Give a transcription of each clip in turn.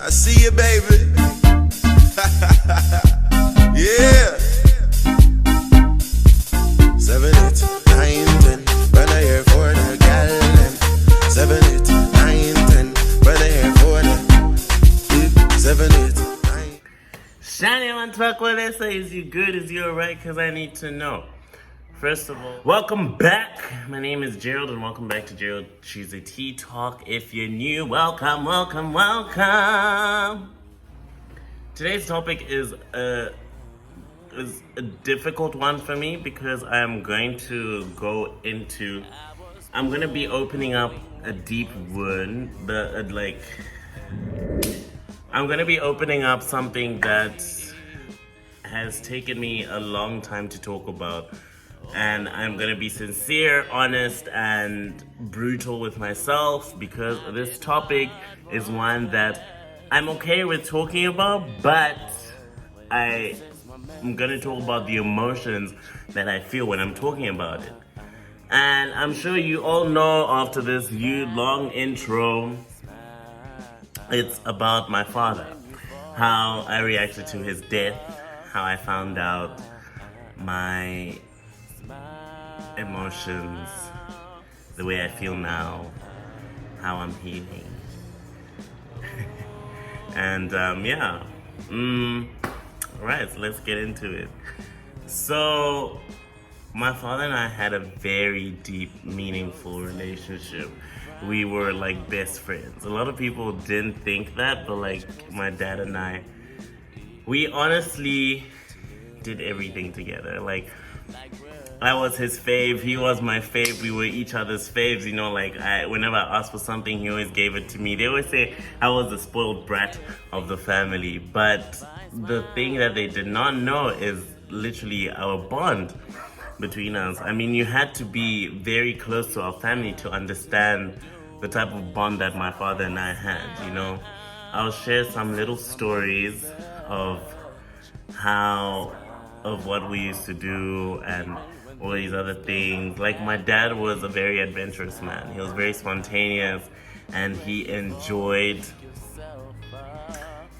I see you, baby. Yeah. 7, 8, 9, 10. When I hear for the gal, them. 7, 8, 9, 10. When I hear for the 7, 8, 9. Shani, I want to talk with this. Is you good? Is you alright? Because I need to know. First of all, welcome back. My name is Gerald, and welcome back to Gerald She's a Tea Talk. If you're new, welcome. Today's topic is a difficult one for me because I'm going to be opening up a deep wound. I'm going to be opening up something that has taken me a long time to talk about. And I'm going to be sincere, honest, and brutal with myself because this topic is one that I'm okay with talking about, but I'm going to talk about the emotions that I feel when I'm talking about it. And I'm sure you all know after this long intro, it's about my father. How I reacted to his death, how I found out my emotions, the way I feel now, how I'm healing. And right, so let's get into it. So my father and I had a very deep, meaningful relationship. We were like best friends. A lot of people didn't think that, but like my dad and I, we honestly did everything together. Like, I was his fave, he was my fave, we were each other's faves, you know, like whenever I asked for something, he always gave it to me. They always say I was the spoiled brat of the family, but the thing that they did not know is literally our bond between us. I mean, you had to be very close to our family to understand the type of bond that my father and I had, you know. I'll share some little stories of what we used to do and all these other things. Like, my dad was a very adventurous man. He was very spontaneous, and he enjoyed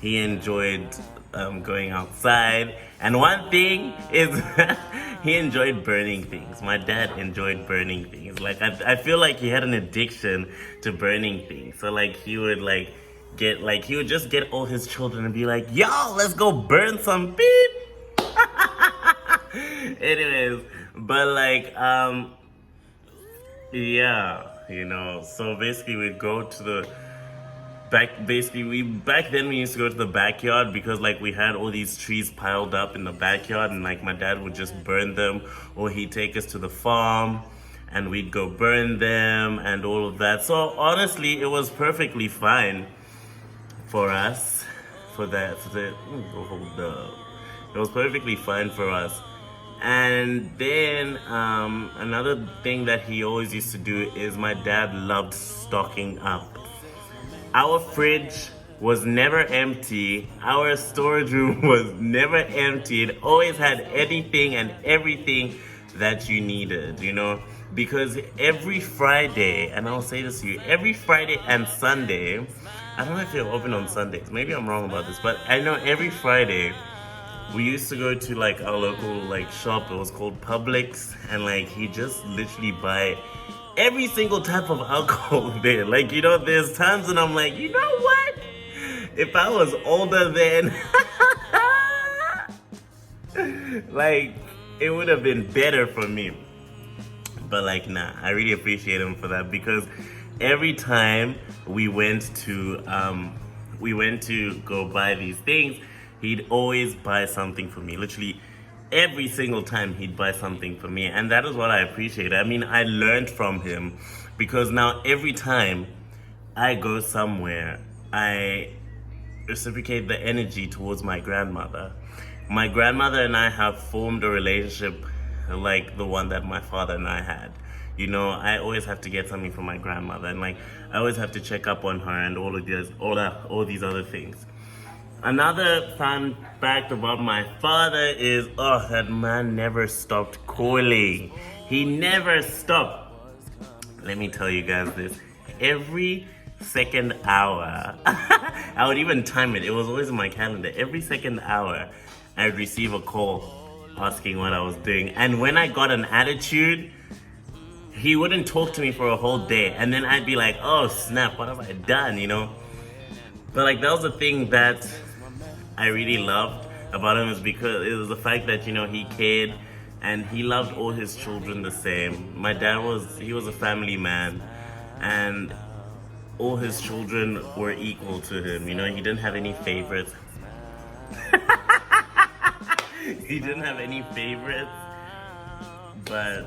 going outside. And one thing is he enjoyed burning things. My dad enjoyed burning things. Like, I feel like he had an addiction to burning things. So like he would just get all his children and be like, yo, let's go burn some beep. Anyways, but like, so basically we'd go to the back then we used to go to the backyard because like we had all these trees piled up in the backyard, and like my dad would just burn them, or he'd take us to the farm and we'd go burn them and all of that. So honestly, it was perfectly fine for us it was perfectly fine for us. And then another thing that he always used to do is my dad loved stocking up. Our fridge was never empty. Our storage room was never empty. It always had anything and everything that you needed, you know? Because every Friday, and I'll say this to you, every Friday and Sunday, I don't know if they're open on Sundays. Maybe I'm wrong about this, but I know every Friday, we used to go to like our local like shop. It was called Publix, and like he just literally buy every single type of alcohol there. Like, you know, there's times when I'm like, you know what? If I was older then, like, it would have been better for me. But like, nah, I really appreciate him for that, because every time we went to go buy these things, he'd always buy something for me. Literally every single time he'd buy something for me. And that is what I appreciate. I mean, I learned from him, because now every time I go somewhere, I reciprocate the energy towards my grandmother. My grandmother and I have formed a relationship like the one that my father and I had. You know, I always have to get something from my grandmother, and like I always have to check up on her and all these other things. Another fun fact about my father is, that man never stopped calling. He never stopped. Let me tell you guys this. Every second hour, I would even time it. It was always in my calendar. Every second hour, I'd receive a call asking what I was doing. And when I got an attitude, he wouldn't talk to me for a whole day. And then I'd be like, oh snap, what have I done, you know? But like, that was the thing that I really loved about him, is because it was the fact that, you know, he cared and he loved all his children the same. My dad he was a family man, and all his children were equal to him. You know, he didn't have any favorites. He didn't have any favorites, but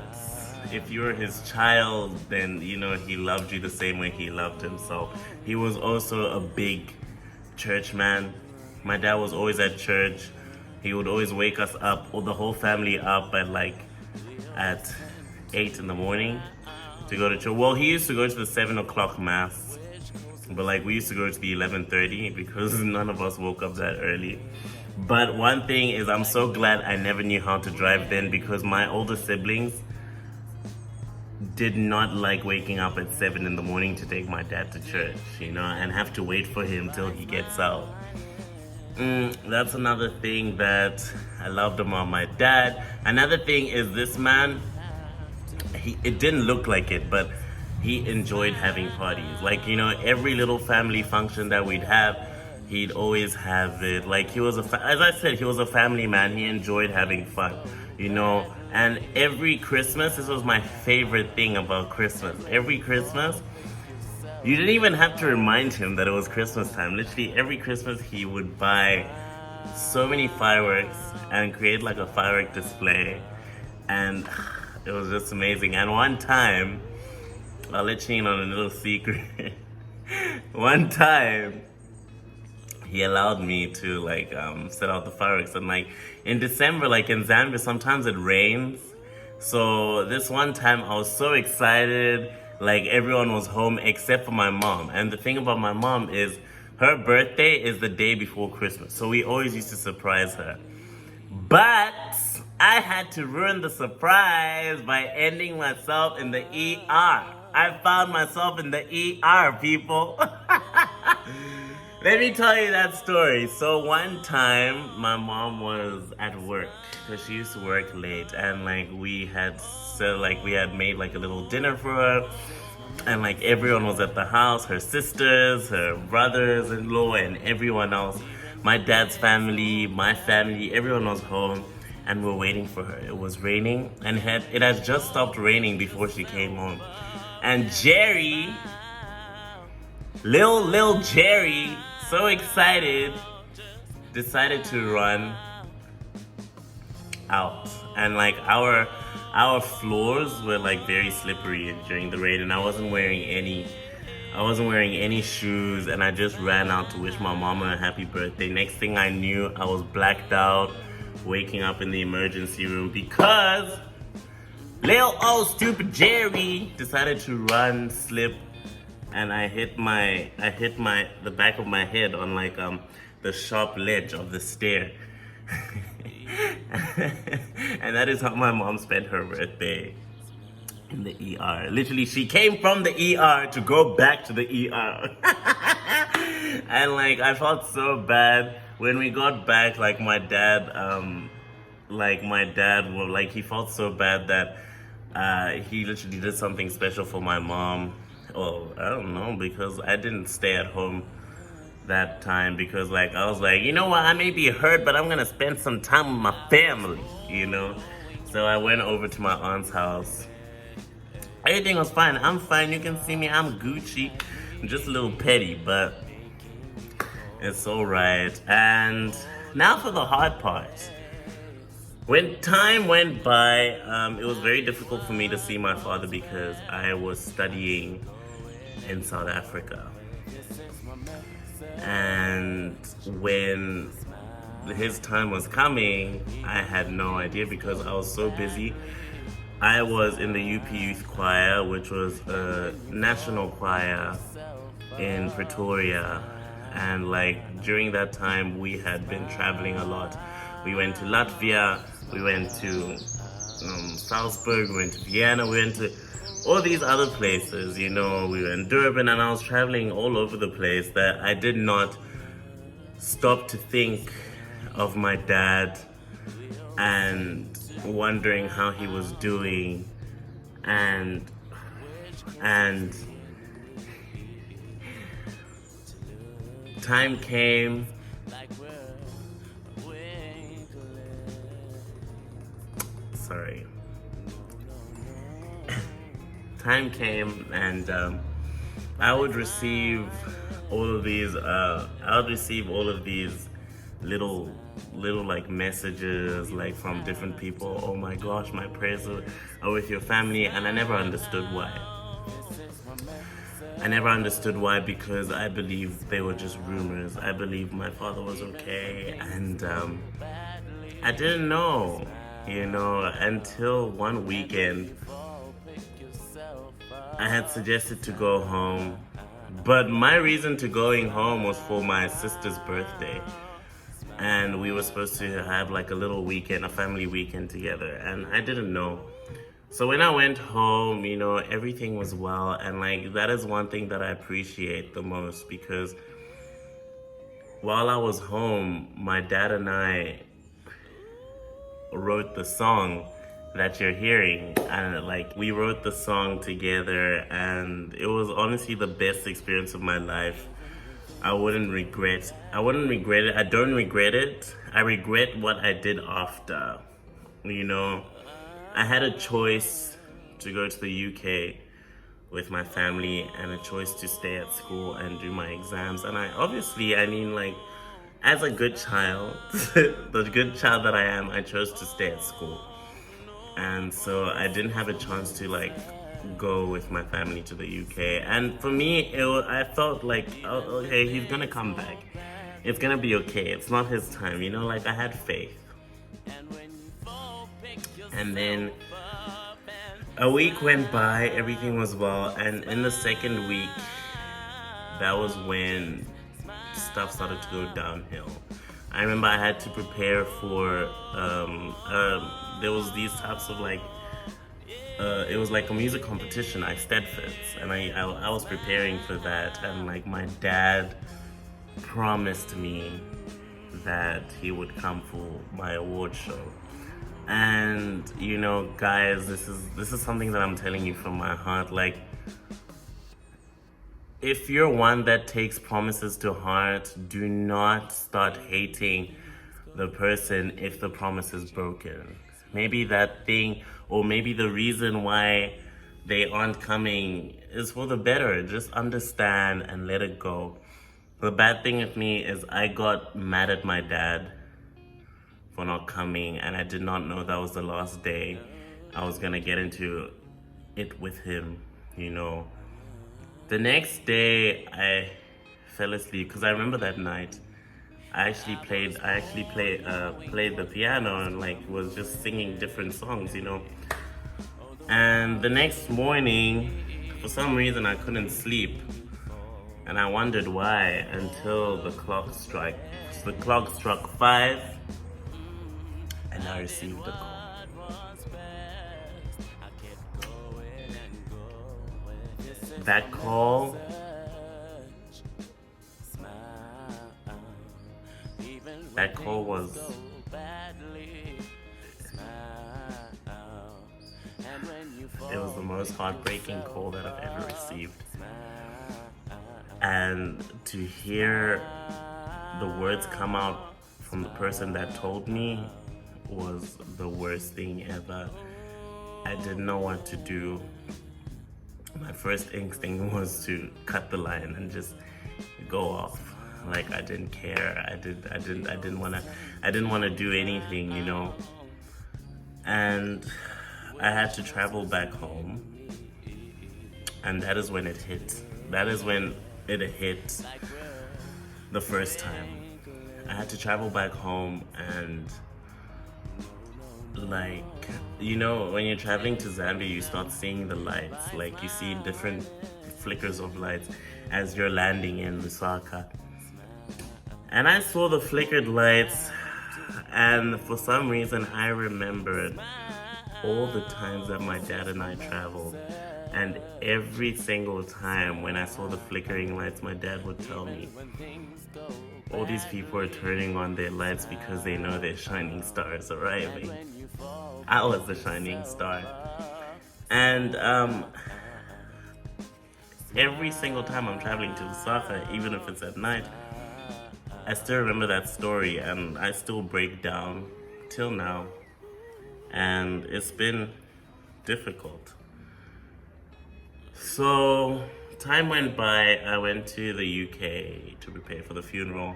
if you were his child, then, you know, he loved you the same way he loved himself. He was also a big church man. My dad was always at church. He would always wake us up, or the whole family up at 8 in the morning to go to church. Well, he used to go to the 7 o'clock mass, but like, we used to go to the 11:30 because none of us woke up that early. But one thing is, I'm so glad I never knew how to drive then, because my older siblings did not like waking up at 7 in the morning to take my dad to church, you know, and have to wait for him till he gets out. That's another thing that I loved about my dad. Another thing is, this man, it didn't look like it, but he enjoyed having parties. Like, you know, every little family function that we'd have, he'd always have it. Like, he was as I said, he was a family man. He enjoyed having fun, you know. And every Christmas, this was my favorite thing about Christmas. Every Christmas, you didn't even have to remind him that it was Christmas time. Literally, every Christmas, he would buy so many fireworks and create like a firework display. And it was just amazing. And one time, I'll let you in on a little secret. One time, he allowed me to like set out the fireworks, and like in December, like in Zambia, sometimes it rains. So this one time I was so excited, like everyone was home except for my mom. And the thing about my mom is, her birthday is the day before Christmas, so we always used to surprise her. But I had to ruin the surprise by ending myself in the ER. I found myself in the ER, people. Let me tell you that story. So one time, my mom was at work, because she used to work late, and like we had made like a little dinner for her, and like everyone was at the house, her sisters, her brothers-in-law, and everyone else. My dad's family, my family, everyone was home, and we're waiting for her. It was raining, and it had just stopped raining before she came home. And Jerry, Lil Jerry, so excited, decided to run out. And like our floors were like very slippery during the rain, and I wasn't wearing any shoes, and I just ran out to wish my mama a happy birthday. Next thing I knew, I was blacked out, waking up in the emergency room because Lil old stupid Jerry decided to run, slip, and I hit the back of my head on like the sharp ledge of the stair. And that is how my mom spent her birthday, in the ER. Literally, she came from the ER to go back to the ER. And like, I felt so bad when we got back. Like my dad he felt so bad that he literally did something special for my mom. Oh, I don't know, because I didn't stay at home that time, because like I was like, you know what, I may be hurt, but I'm gonna spend some time with my family, you know. So I went over to my aunt's house. Everything was fine. I'm fine. You can see me. I'm Gucci. I'm just a little petty, but it's all right. And now for the hard part. When time went by, it was very difficult for me to see my father because I was studying in South Africa. And when his time was coming, I had no idea because I was so busy. I was in the UP Youth Choir, which was a national choir in Pretoria. And like during that time, we had been traveling a lot. We went to Latvia, we went to Salzburg, we went to Vienna, we went to all these other places, you know. We were in Durban, and I was traveling all over the place that I did not stop to think of my dad and wondering how he was doing, and time came. Sorry. Time came, and I would receive all of these. Little like messages like from different people. Oh my gosh, my prayers are with your family, and I never understood why. Because I believed they were just rumors. I believed my father was okay, and I didn't know, until one weekend I had suggested to go home. But my reason to going home was for my sister's birthday. And we were supposed to have like a little weekend, a family weekend together. And I didn't know. So when I went home, everything was well. And like, that is one thing that I appreciate the most, because while I was home, my dad and I wrote the song that you're hearing, and like, we wrote the song together, and it was honestly the best experience of my life. I wouldn't regret it. I don't regret it. I regret what I did after. I had a choice to go to the UK with my family, and a choice to stay at school and do my exams. And as a good child, the good child that I am, I chose to stay at school. And so I didn't have a chance to like go with my family to the UK. And for me, I felt like, oh, okay, he's gonna come back. It's gonna be okay. It's not his time, I had faith. And then a week went by, everything was well, and in the second week, that was when stuff started to go downhill. I remember I had to prepare for, there was these types of like, it was like a music competition, Stedfords, and I was preparing for that, and like my dad promised me that he would come for my award show. And guys, this is something that I'm telling you from my heart. Like, if you're one that takes promises to heart, do not start hating the person if the promise is broken. Maybe that thing, or maybe the reason why they aren't coming is for the better. Just understand and let it go. The bad thing with me is I got mad at my dad for not coming, and I did not know that was the last day I was gonna get into it with him, The next day I fell asleep, because I remember that night I actually played the piano and like was just singing different songs, And the next morning, for some reason, I couldn't sleep, and I wondered why until the clock struck 5, and I received a call. That call was the most heartbreaking call that I've ever received. And to hear the words come out from the person that told me was the worst thing ever. I didn't know what to do. My first instinct was to cut the line and just go off. Like, I didn't care. I didn't want to do anything, And I had to travel back home. And that is when it hit. That is when it hit the first time. I had to travel back home, and like, when you're traveling to Zambia, you start seeing the lights. Like, you see different flickers of lights as you're landing in Lusaka. And I saw the flickered lights, and for some reason I remembered all the times that my dad and I traveled And every single time when I saw the flickering lights, my dad would tell me, all these people are turning on their lights because they know their shining star is arriving. I was the shining star. And every single time I'm traveling to Osaka, even if it's at night, I still remember that story and I still break down till now. And it's been difficult. So, time went by, I went to the UK to prepare for the funeral.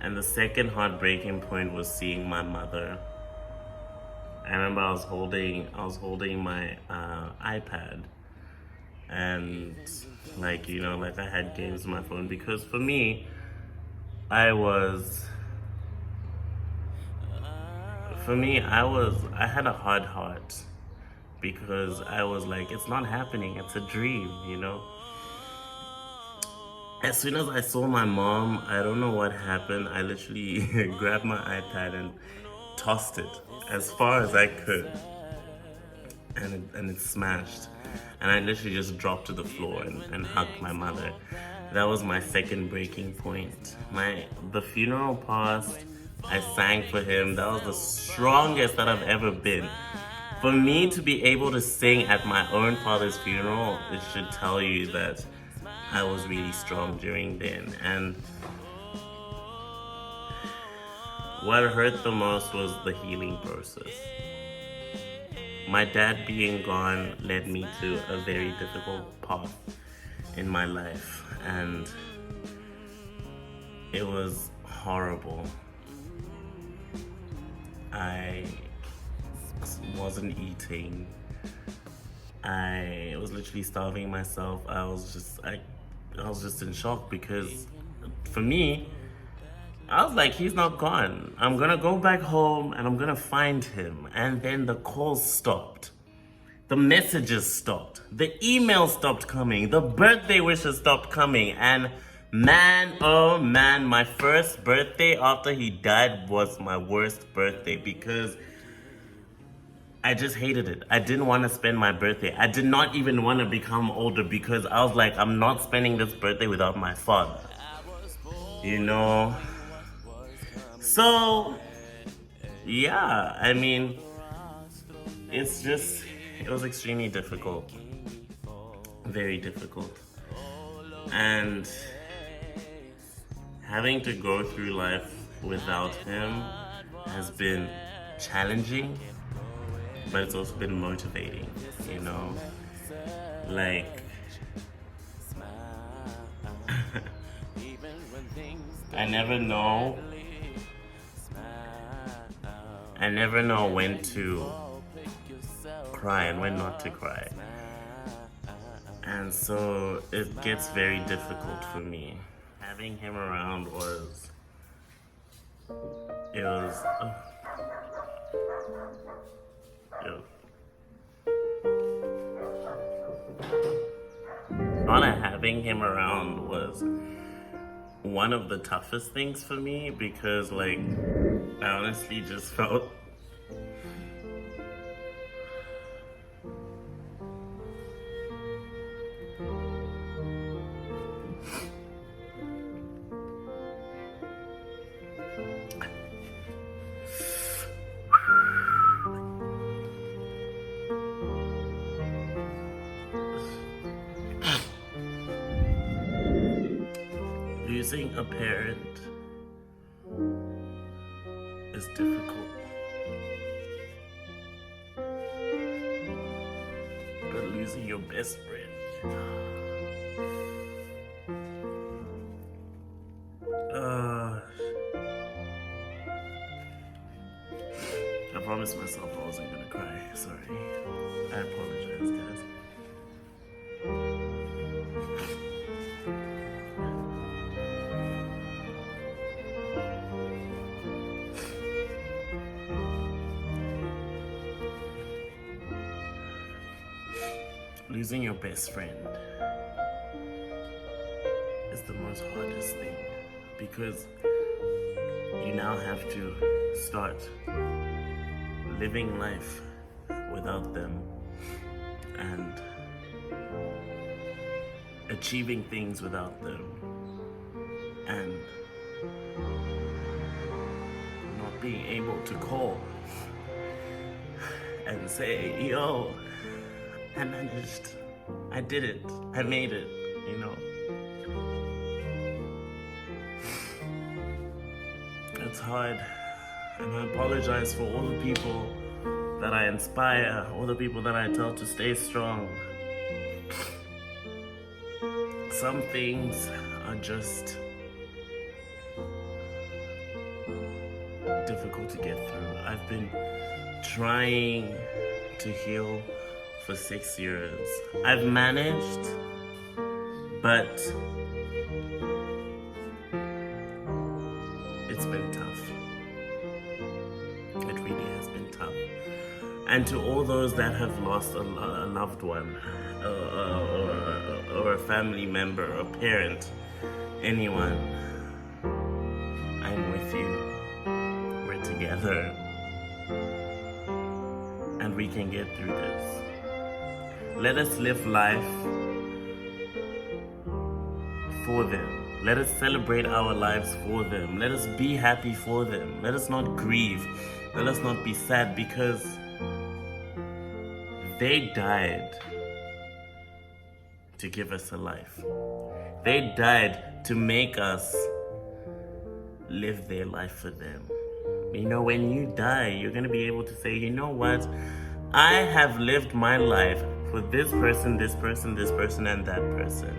And the second heartbreaking point was seeing my mother. I remember I was holding my iPad, and like I had games on my phone, because for me, I had a hard heart, because I was like, it's not happening, it's a dream. As soon as I saw my mom, I don't know what happened, I literally grabbed my iPad and tossed it as far as I could, and it smashed, and I literally just dropped to the floor and hugged my mother. That was my second breaking point. The funeral passed, I sang for him. That was the strongest that I've ever been. For me to be able to sing at my own father's funeral, it should tell you that I was really strong during then. And what hurt the most was the healing process. My dad being gone led me to a very difficult path in my life, and it was horrible. I wasn't eating. I was literally starving myself. I was just in shock, because for me, I was like, he's not gone. I'm gonna go back home and I'm gonna find him. And then the calls stopped. The messages stopped. The emails stopped coming. The birthday wishes stopped coming. And man, oh man, my first birthday after he died was my worst birthday, because I just hated it. I didn't want to spend my birthday. I did not even want to become older, because I was like, I'm not spending this birthday without my father. So, yeah, I mean, it was extremely difficult. Very difficult. And having to go through life without him has been challenging, but it's also been motivating, Like, I never know when to cry and when not to cry. And so it gets very difficult for me. Having him around was not having him around was one of the toughest things for me, because I honestly just felt losing a parent is difficult, but losing your best friend, I promised myself I wasn't gonna cry. Sorry. I apologize, guys. Losing your best friend is the most hardest thing, because you now have to start living life without them, and achieving things without them, and not being able to call and say, yo, I managed, I did it, I made it, you know. It's hard, and I apologize for all the people that I inspire, all the people that I tell to stay strong. Some things are just difficult to get through. I've been trying to heal for 6 years. I've managed, but it's been tough. It really has been tough. And to all those that have lost a loved one, or a family member, a parent, anyone, I'm with you. We're together. And we can get through this. Let us live life for them. Let us celebrate our lives for them. Let us be happy for them. Let us not grieve. Let us not be sad, because they died to give us a life. They died to make us live their life for them. You know, when you die, you're going to be able to say, you know what? I have lived my life for this person, this person, this person, and that person.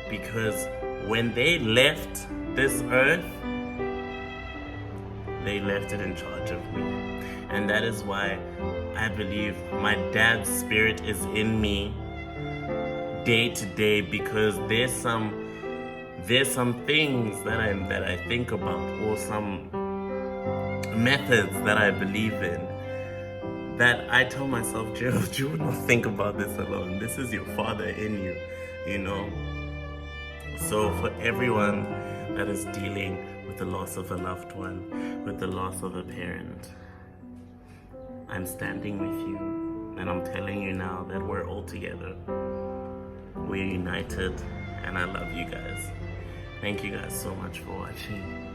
Because when they left this earth, they left it in charge of me. And that is why I believe my dad's spirit is in me day to day, because there's some things that I think about, or some methods that I believe in, that I tell myself, Gerald, you would not think about this alone. This is your father in you, you know. So for everyone that is dealing with the loss of a loved one, with the loss of a parent, I'm standing with you, and I'm telling you now that we're all together. We're united, and I love you guys. Thank you guys so much for watching.